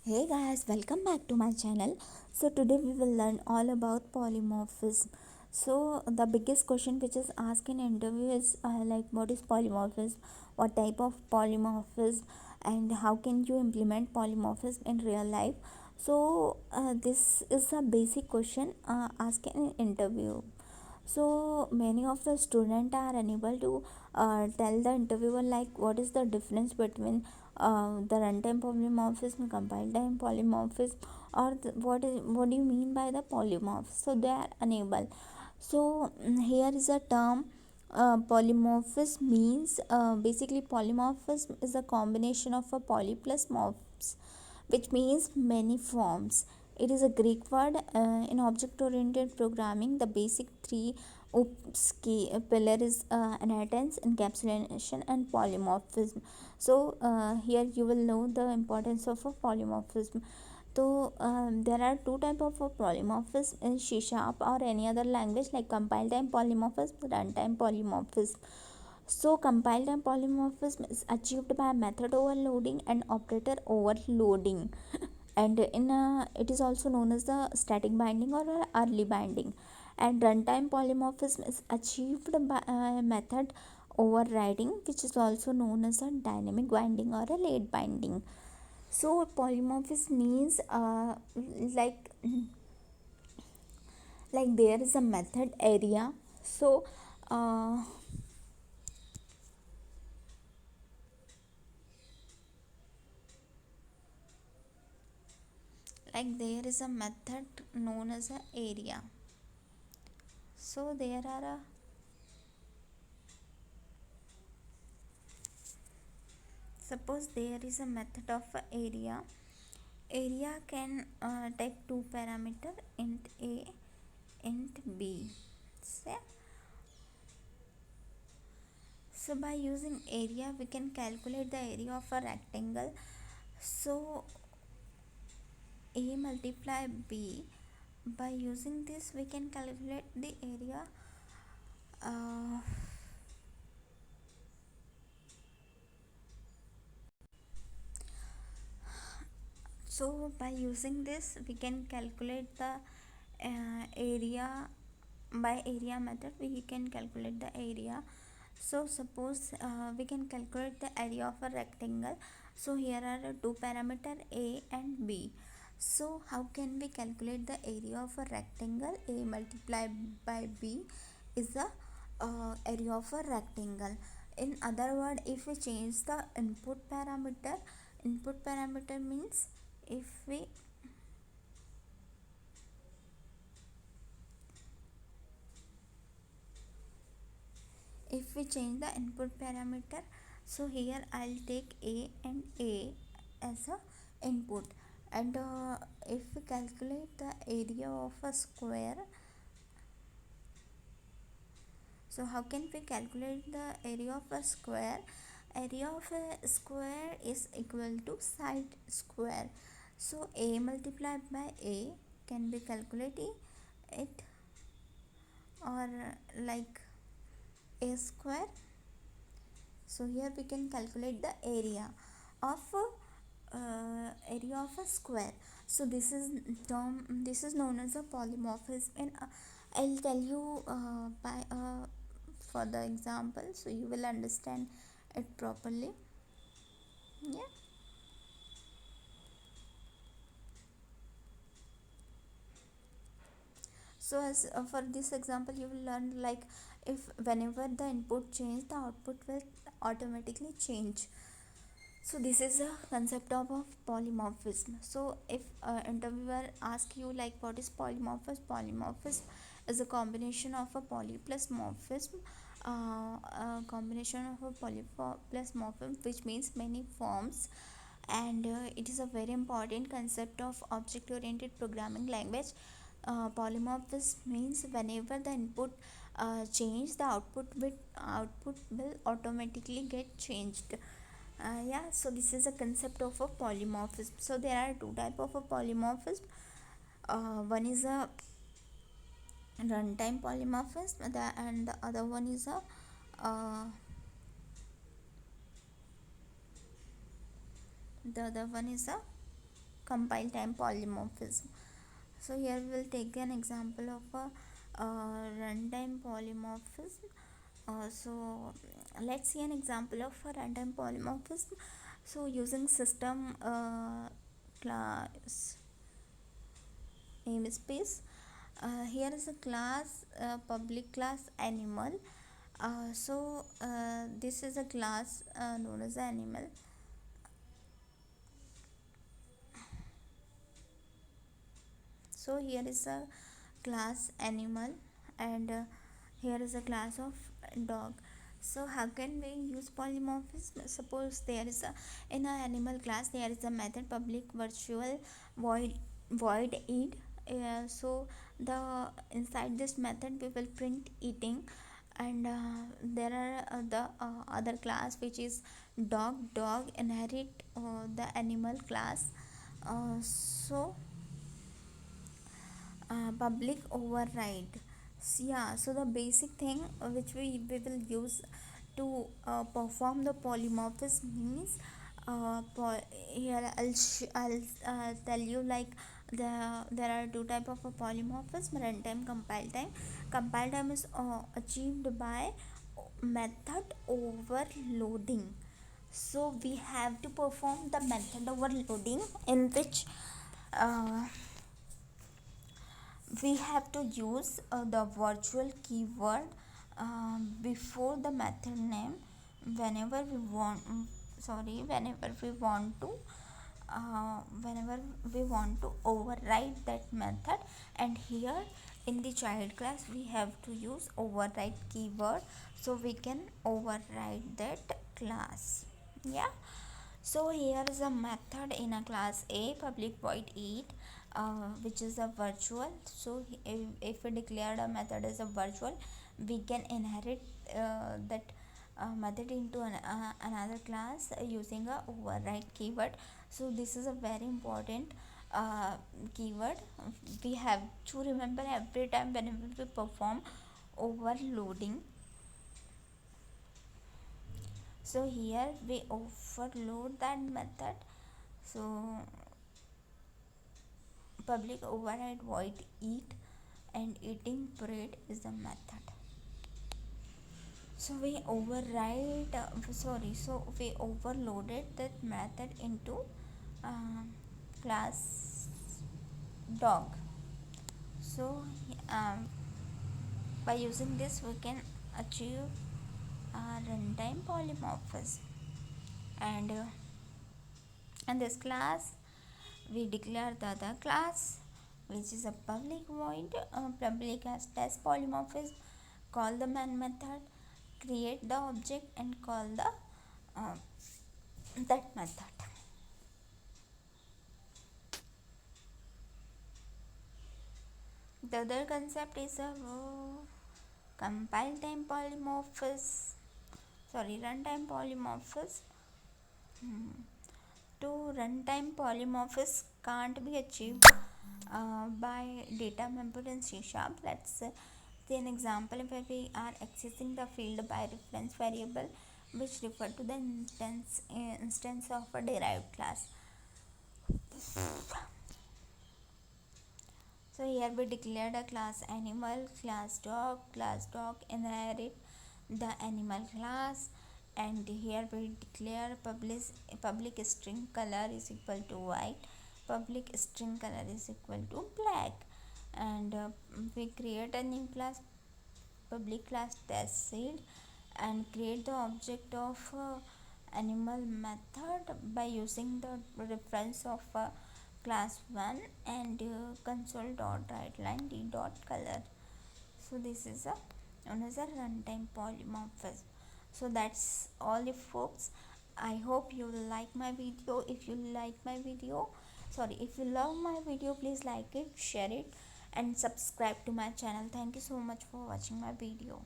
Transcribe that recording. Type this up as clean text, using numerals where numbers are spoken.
Hey guys, welcome back to my channel. So today we will learn all about polymorphism. So the biggest question which is asked in interview is like what is polymorphism, what type of polymorphism, and how can you implement polymorphism in real life. So this is a basic question asked in interview. So many of the students are unable to tell the interviewer like what is the difference between the runtime polymorphism, compile time polymorphism, or what do you mean by the polymorph? So they are unable. So here is a term. Polymorphism means basically polymorphism is a combination of a poly plus morphs, which means many forms. It is a Greek word in object-oriented programming. The basic three key pillar is inheritance, encapsulation, and polymorphism. So here you will know the importance of a polymorphism. So there are two type of polymorphism in C# or any other language like compile time polymorphism, runtime polymorphism. So compile time polymorphism is achieved by method overloading and operator overloading, and it is also known as the static binding or early binding. And runtime polymorphism is achieved by method overriding, which is also known as a dynamic binding or a late binding. So polymorphism means like there is a method area. So uh, there is a method known as a area. So there are a suppose there is a method of a area can take two parameter int a int b. So, so by using area we can calculate the area of a rectangle. So a multiply b, by using this we can calculate the area uh, so by using this we can calculate the area. By area method we can calculate the area. So suppose we can calculate the area of a rectangle. So here are two parameter a and b. So how can we calculate the area of a rectangle? A multiplied by b is the area of a rectangle. In other word, if we change the input parameter means if we change the input parameter, so here I'll take a and a as a input, and if we calculate the area of a square, so how can we calculate the area of a square? Area of a square is equal to side square. So a multiplied by a can be calculated it, or like a square. So here we can calculate the of area of a square. So this is known as a polymorphism, and I'll tell you by for the example, so you will understand it properly. Yeah. So as for this example you will learn like if whenever the input change, the output will automatically change. So this is a concept of polymorphism. So if interviewer ask you like what is polymorphism is a combination of a poly plus morphism, a combination of a poly plus morphism, which means many forms, and it is a very important concept of object oriented programming language. Polymorphism means whenever the input change, the output will automatically get changed. Yeah, so this is a concept of a polymorphism. So there are two type of a polymorphism. One is a runtime polymorphism, and the other one is a uh, the other one is a compile time polymorphism. So here we will take an example of a runtime polymorphism. So let's see an example of a runtime polymorphism. So using system class namespace, here is a class, public class animal. This is a class known as animal. So here is a class animal, and here is a class of dog. So how can we use polymorphism? Suppose there is a, in a animal class there is a method public virtual void eat. So the inside this method we will print eating, and there are the other class which is dog inherit the animal class. Public override. So the basic thing which we will use to perform the polymorphism means, here I'll tell you, like there are two type of a polymorphism: runtime, compile time. Compile time is achieved by method overloading. So we have to perform the method overloading, in which uh, we have to use the virtual keyword before the method name whenever we want, whenever we want to override that method. And here in the child class we have to use override keyword, so we can override that class. Yeah. So here is a method in a class A, public void eat, which is a virtual. So if we declared a method as a virtual, we can inherit that method into another class using a override keyword. So this is a very important keyword. We have to remember every time whenever we perform overloading. So here we overload that method. So public override void eat, and eating bread is the method. So we overloaded that method into uh, class dog. So by using this we can achieve runtime polymorphism. And in this class we declare the other class, which is a public void public as test polymorphism. Call the main method, create the object, and call the that method. The other concept is a compile time polymorphism, runtime polymorphism. To runtime polymorphism can't be achieved by data member in C#. Let's see an example where we are accessing the field by reference variable, which refer to the instance of a derived class. So here we declared a class animal, class dog inherit the animal class, and here we declare public string color is equal to white, public string color is equal to black, and we create a new class, public class test seed, and create the object of animal method by using the reference of class 1, and console dot write line d dot color. So this is a another runtime polymorphism. So that's all, if folks. I hope you like my video. If you like my video, if you love my video, please like it, share it, and subscribe to my channel. Thank you so much for watching my video.